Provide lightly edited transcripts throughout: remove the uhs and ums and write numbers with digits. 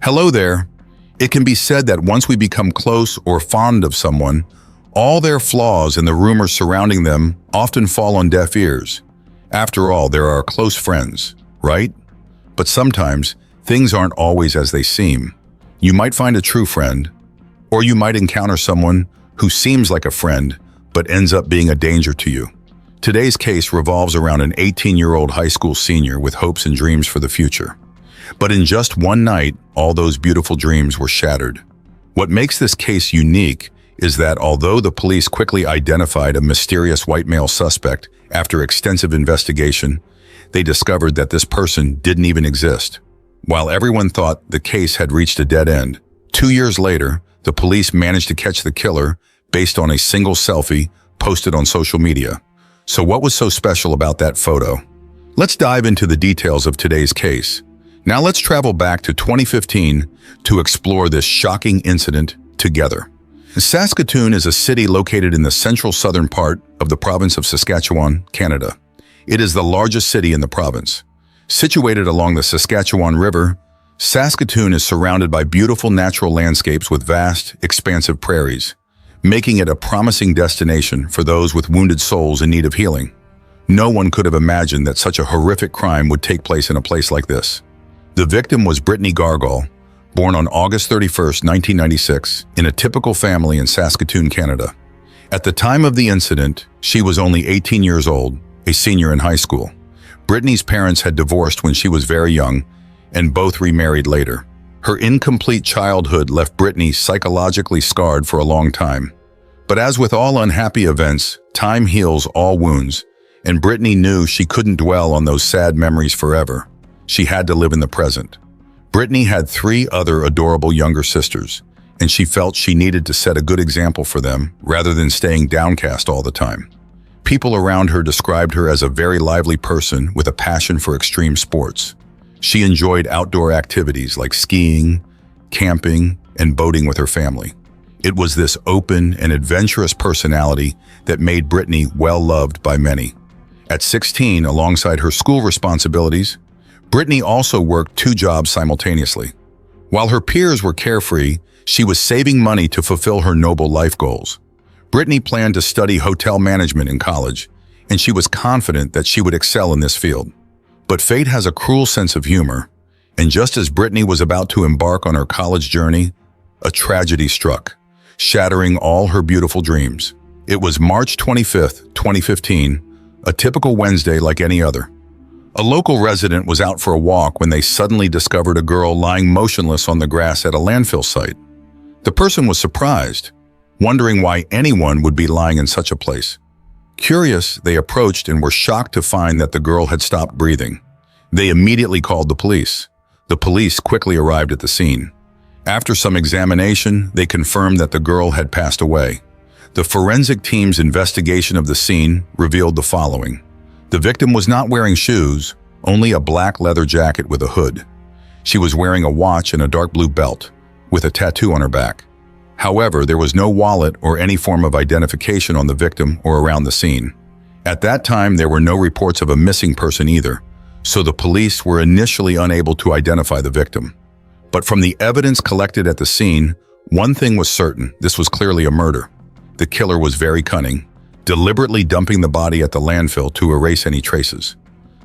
Hello there. It can be said that once we become close or fond of someone, all their flaws and the rumors surrounding them often fall on deaf ears. After all, they're our close friends, right? But sometimes, things aren't always as they seem. You might find a true friend, or you might encounter someone who seems like a friend, but ends up being a danger to you. Today's case revolves around an 18-year-old high school senior with hopes and dreams for the future. But in just one night, all those beautiful dreams were shattered. What makes this case unique is that although the police quickly identified a mysterious white male suspect after extensive investigation, they discovered that this person didn't even exist. While everyone thought the case had reached a dead end, 2 years later, the police managed to catch the killer based on a single selfie posted on social media. So what was so special about that photo? Let's dive into the details of today's case. Now let's travel back to 2015 to explore this shocking incident together. Saskatoon is a city located in the central southern part of the province of Saskatchewan, Canada. It is the largest city in the province. Situated along the Saskatchewan River, Saskatoon is surrounded by beautiful natural landscapes with vast, expansive prairies, making it a promising destination for those with wounded souls in need of healing. No one could have imagined that such a horrific crime would take place in a place like this. The victim was Brittney Gargol, born on August 31, 1996, in a typical family in Saskatoon, Canada. At the time of the incident, she was only 18 years old, a senior in high school. Brittney's parents had divorced when she was very young, and both remarried later. Her incomplete childhood left Brittney psychologically scarred for a long time. But as with all unhappy events, time heals all wounds, and Brittney knew she couldn't dwell on those sad memories forever. She had to live in the present. Brittney had 3 other adorable younger sisters, and she felt she needed to set a good example for them rather than staying downcast all the time. People around her described her as a very lively person with a passion for extreme sports. She enjoyed outdoor activities like skiing, camping, and boating with her family. It was this open and adventurous personality that made Brittney well-loved by many. At 16, alongside her school responsibilities, Brittney also worked 2 jobs simultaneously. While her peers were carefree, she was saving money to fulfill her noble life goals. Brittney planned to study hotel management in college, and she was confident that she would excel in this field. But fate has a cruel sense of humor, and just as Brittney was about to embark on her college journey, a tragedy struck, shattering all her beautiful dreams. It was March 25, 2015, a typical Wednesday like any other. A local resident was out for a walk when they suddenly discovered a girl lying motionless on the grass at a landfill site. The person was surprised, wondering why anyone would be lying in such a place. Curious, they approached and were shocked to find that the girl had stopped breathing. They immediately called the police. The police quickly arrived at the scene. After some examination, they confirmed that the girl had passed away. The forensic team's investigation of the scene revealed the following. The victim was not wearing shoes, only a black leather jacket with a hood. She was wearing a watch and a dark blue belt, with a tattoo on her back. However, there was no wallet or any form of identification on the victim or around the scene. At that time, there were no reports of a missing person either, so the police were initially unable to identify the victim. But from the evidence collected at the scene, one thing was certain: this was clearly a murder. The killer was very cunning, deliberately dumping the body at the landfill to erase any traces.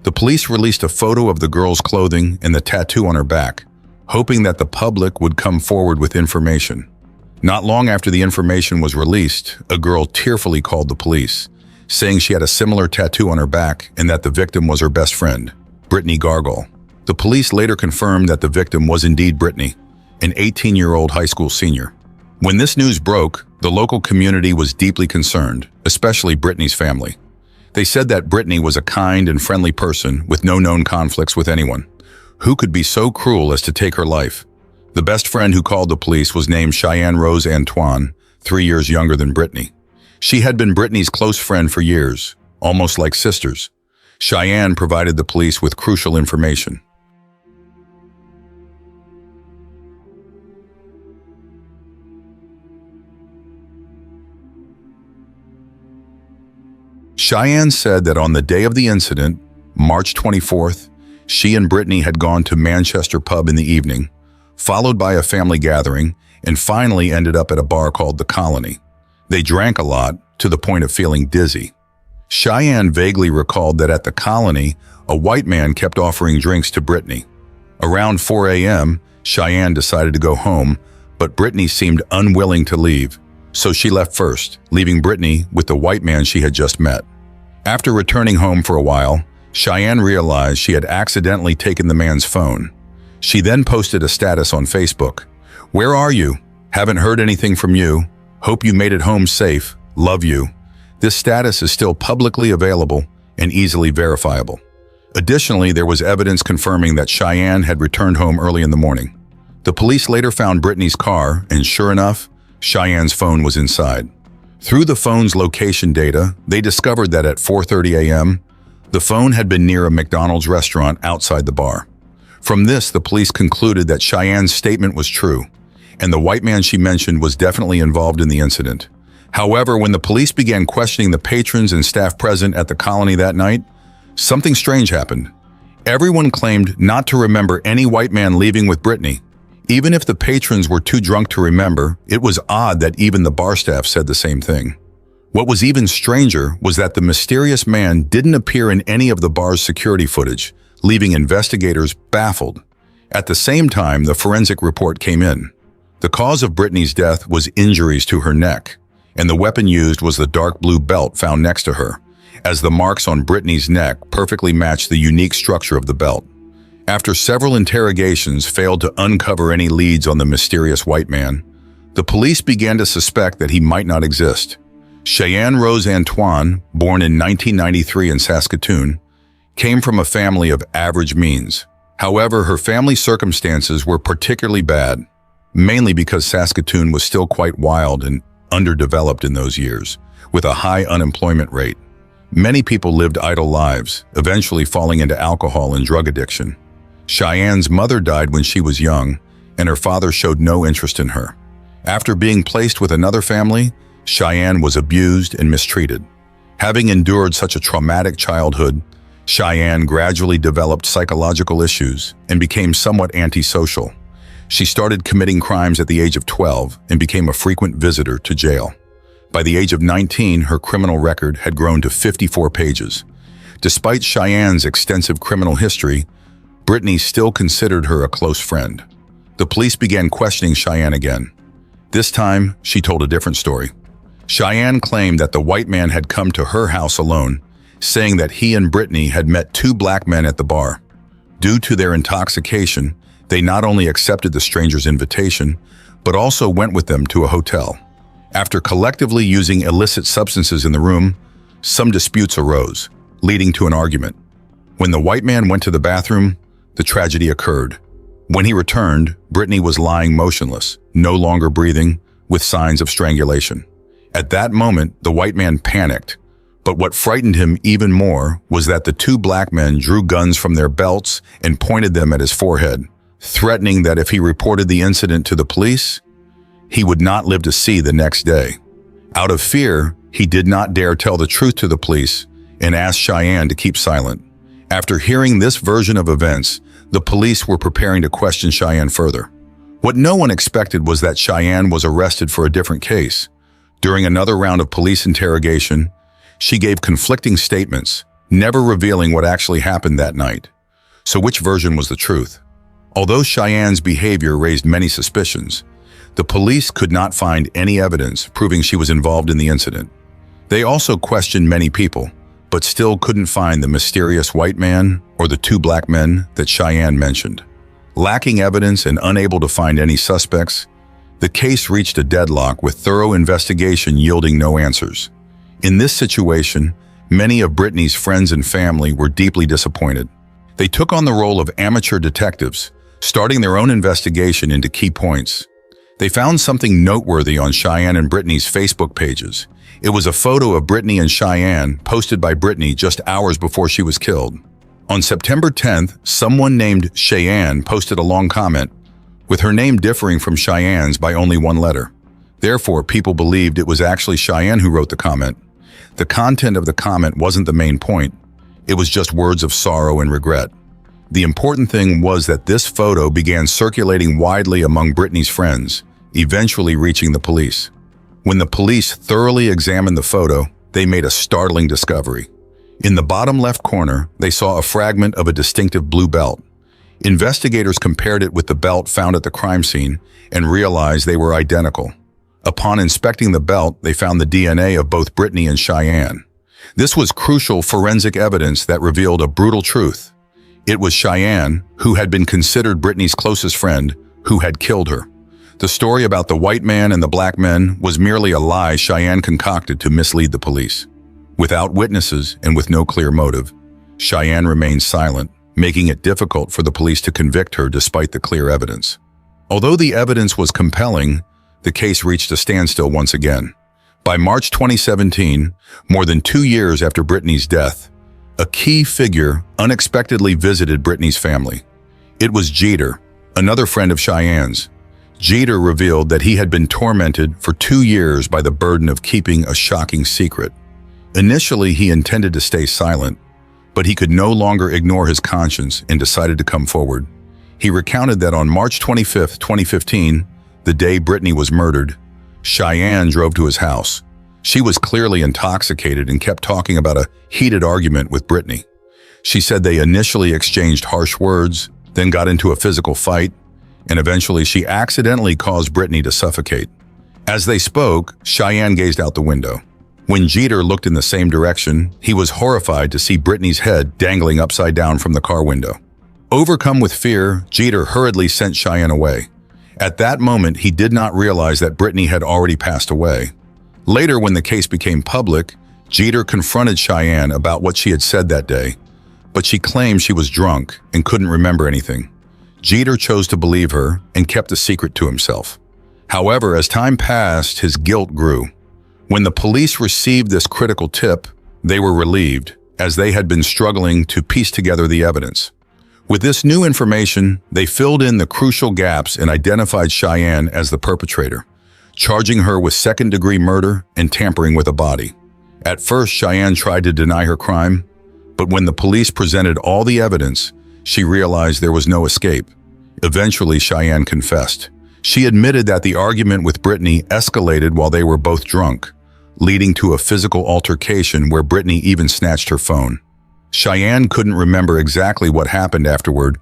The police released a photo of the girl's clothing and the tattoo on her back, hoping that the public would come forward with information. Not long after the information was released, a girl tearfully called the police, saying she had a similar tattoo on her back and that the victim was her best friend, Brittney Gargol. The police later confirmed that the victim was indeed Brittney, an 18-year-old high school senior. When this news broke, the local community was deeply concerned, especially Brittney's family. They said that Brittney was a kind and friendly person with no known conflicts with anyone. Who could be so cruel as to take her life? The best friend who called the police was named Cheyenne Rose Antoine, 3 years younger than Brittney. She had been Brittney's close friend for years, almost like sisters. Cheyenne provided the police with crucial information. Cheyenne said that on the day of the incident, March 24th, she and Brittney had gone to Manchester pub in the evening, followed by a family gathering, and finally ended up at a bar called The Colony. They drank a lot, to the point of feeling dizzy. Cheyenne vaguely recalled that at The Colony, a white man kept offering drinks to Brittney. Around 4 a.m., Cheyenne decided to go home, but Brittney seemed unwilling to leave, so she left first, leaving Brittney with the white man she had just met. After returning home for a while, Cheyenne realized she had accidentally taken the man's phone. She then posted a status on Facebook. "Where are you? Haven't heard anything from you. Hope you made it home safe. Love you." This status is still publicly available and easily verifiable. Additionally, there was evidence confirming that Cheyenne had returned home early in the morning. The police later found Brittney's car, and sure enough, Cheyenne's phone was inside. Through the phone's location data, they discovered that at 4:30 a.m., the phone had been near a McDonald's restaurant outside the bar. From this, the police concluded that Cheyenne's statement was true, and the white man she mentioned was definitely involved in the incident. However, when the police began questioning the patrons and staff present at the Colony that night, something strange happened. Everyone claimed not to remember any white man leaving with Brittney. Even if the patrons were too drunk to remember, it was odd that even the bar staff said the same thing. What was even stranger was that the mysterious man didn't appear in any of the bar's security footage, leaving investigators baffled. At the same time, the forensic report came in. The cause of Brittney's death was injuries to her neck, and the weapon used was the dark blue belt found next to her, as the marks on Brittney's neck perfectly matched the unique structure of the belt. After several interrogations failed to uncover any leads on the mysterious white man, the police began to suspect that he might not exist. Cheyenne Rose Antoine, born in 1993 in Saskatoon, came from a family of average means. However, her family's circumstances were particularly bad, mainly because Saskatoon was still quite wild and underdeveloped in those years, with a high unemployment rate. Many people lived idle lives, eventually falling into alcohol and drug addiction. Cheyenne's mother died when she was young, and her father showed no interest in her. After being placed with another family, Cheyenne was abused and mistreated. Having endured such a traumatic childhood, Cheyenne gradually developed psychological issues and became somewhat antisocial. She started committing crimes at the age of 12 and became a frequent visitor to jail. By the age of 19, her criminal record had grown to 54 pages. Despite Cheyenne's extensive criminal history, Brittney still considered her a close friend. The police began questioning Cheyenne again. This time, she told a different story. Cheyenne claimed that the white man had come to her house alone, saying that he and Brittney had met two black men at the bar. Due to their intoxication, they not only accepted the stranger's invitation, but also went with them to a hotel. After collectively using illicit substances in the room, some disputes arose, leading to an argument. When the white man went to the bathroom, the tragedy occurred. When he returned, Brittney was lying motionless, no longer breathing, with signs of strangulation. At that moment, the white man panicked, but what frightened him even more was that the two black men drew guns from their belts and pointed them at his forehead, threatening that if he reported the incident to the police, he would not live to see the next day. Out of fear, he did not dare tell the truth to the police and asked Cheyenne to keep silent. After hearing this version of events, the police were preparing to question Cheyenne further. What no one expected was that Cheyenne was arrested for a different case. During another round of police interrogation, she gave conflicting statements, never revealing what actually happened that night. So which version was the truth? Although Cheyenne's behavior raised many suspicions, the police could not find any evidence proving she was involved in the incident. They also questioned many people, but still couldn't find the mysterious white man or the two black men that Cheyenne mentioned. Lacking evidence and unable to find any suspects, the case reached a deadlock with thorough investigation yielding no answers. In this situation, many of Brittney's friends and family were deeply disappointed. They took on the role of amateur detectives, starting their own investigation into key points. They found something noteworthy on Cheyenne and Brittney's Facebook pages. It was a photo of Brittney and Cheyenne posted by Brittney just hours before she was killed. On September 10th, someone named Cheyenne posted a long comment, with her name differing from Cheyenne's by only one letter. Therefore, people believed it was actually Cheyenne who wrote the comment. The content of the comment wasn't the main point. It was just words of sorrow and regret. The important thing was that this photo began circulating widely among Brittney's friends, eventually reaching the police. When the police thoroughly examined the photo, they made a startling discovery. In the bottom left corner, they saw a fragment of a distinctive blue belt. Investigators compared it with the belt found at the crime scene and realized they were identical. Upon inspecting the belt, they found the DNA of both Brittney and Cheyenne. This was crucial forensic evidence that revealed a brutal truth. It was Cheyenne, who had been considered Brittney's closest friend, who had killed her. The story about the white man and the black men was merely a lie Cheyenne concocted to mislead the police. Without witnesses and with no clear motive, Cheyenne remained silent, making it difficult for the police to convict her despite the clear evidence. Although the evidence was compelling, the case reached a standstill once again. By March 2017, more than 2 years after Brittney's death, a key figure unexpectedly visited Brittney's family. It was Jeter, another friend of Cheyenne's. Jeter revealed that he had been tormented for 2 years by the burden of keeping a shocking secret. Initially, he intended to stay silent, but he could no longer ignore his conscience and decided to come forward. He recounted that on March 25, 2015, the day Brittney was murdered, Cheyenne drove to his house. She was clearly intoxicated and kept talking about a heated argument with Brittney. She said they initially exchanged harsh words, then got into a physical fight, and eventually she accidentally caused Brittney to suffocate. As they spoke, Cheyenne gazed out the window. When Jeter looked in the same direction, he was horrified to see Brittney's head dangling upside down from the car window. Overcome with fear, Jeter hurriedly sent Cheyenne away. At that moment, he did not realize that Brittney had already passed away. Later, when the case became public, Jeter confronted Cheyenne about what she had said that day, but she claimed she was drunk and couldn't remember anything. Jeter chose to believe her and kept the secret to himself. However, as time passed, his guilt grew. When the police received this critical tip, they were relieved, as they had been struggling to piece together the evidence. With this new information, they filled in the crucial gaps and identified Cheyenne as the perpetrator, charging her with second-degree murder and tampering with a body. At first, Cheyenne tried to deny her crime, but when the police presented all the evidence, she realized there was no escape. Eventually, Cheyenne confessed. She admitted that the argument with Brittney escalated while they were both drunk, leading to a physical altercation where Brittney even snatched her phone. Cheyenne couldn't remember exactly what happened afterward,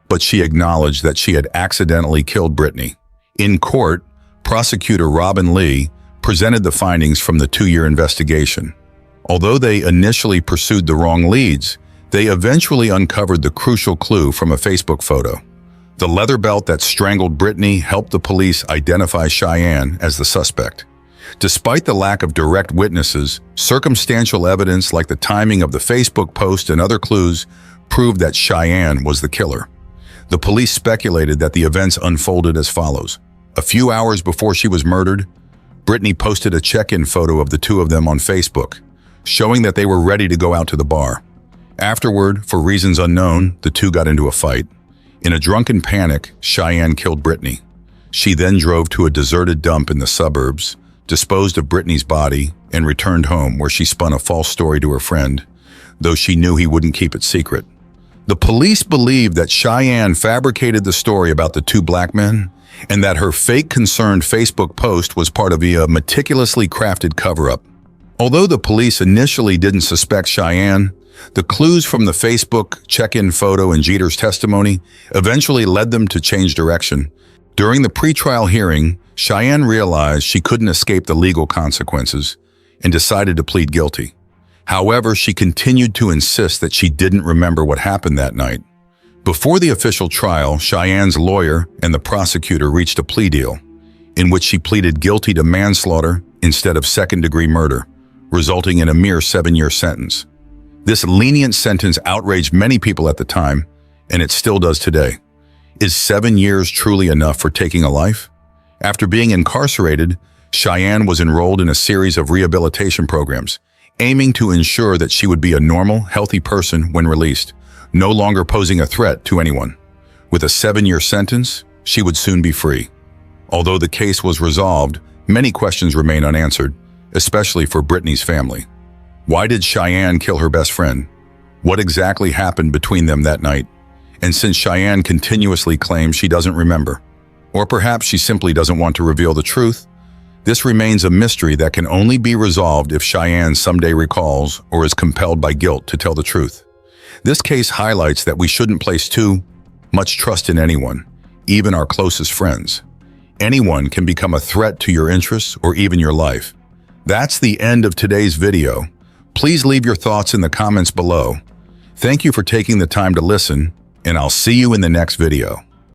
but she acknowledged that she had accidentally killed Brittney. In court, prosecutor Robin Lee presented the findings from the 2-year investigation. Although they initially pursued the wrong leads, they eventually uncovered the crucial clue from a Facebook photo. The leather belt that strangled Brittney helped the police identify Cheyenne as the suspect. Despite the lack of direct witnesses, circumstantial evidence like the timing of the Facebook post and other clues proved that Cheyenne was the killer. The police speculated that the events unfolded as follows. A few hours before she was murdered, Brittney posted a check-in photo of the two of them on Facebook, showing that they were ready to go out to the bar. Afterward, for reasons unknown, the two got into a fight. In a drunken panic, Cheyenne killed Brittney. She then drove to a deserted dump in the suburbs, disposed of Brittney's body, and returned home where she spun a false story to her friend, though she knew he wouldn't keep it secret. The police believed that Cheyenne fabricated the story about the two black men and that her fake concerned Facebook post was part of a meticulously crafted cover-up. Although the police initially didn't suspect Cheyenne, the clues from the Facebook check-in photo and Jeter's testimony eventually led them to change direction. During the pretrial hearing, Cheyenne realized she couldn't escape the legal consequences and decided to plead guilty. However, she continued to insist that she didn't remember what happened that night. Before the official trial, Cheyenne's lawyer and the prosecutor reached a plea deal, in which she pleaded guilty to manslaughter instead of second-degree murder, resulting in a mere 7-year sentence. This lenient sentence outraged many people at the time, and it still does today. Is 7 years truly enough for taking a life? After being incarcerated, Cheyenne was enrolled in a series of rehabilitation programs, aiming to ensure that she would be a normal, healthy person when released, no longer posing a threat to anyone. With a 7-year sentence, she would soon be free. Although the case was resolved, many questions remain unanswered, especially for Brittney's family. Why did Cheyenne kill her best friend? What exactly happened between them that night? And since Cheyenne continuously claims she doesn't remember, or perhaps she simply doesn't want to reveal the truth, this remains a mystery that can only be resolved if Cheyenne someday recalls or is compelled by guilt to tell the truth. This case highlights that we shouldn't place too much trust in anyone, even our closest friends. Anyone can become a threat to your interests or even your life. That's the end of today's video. Please leave your thoughts in the comments below. Thank you for taking the time to listen, and I'll see you in the next video.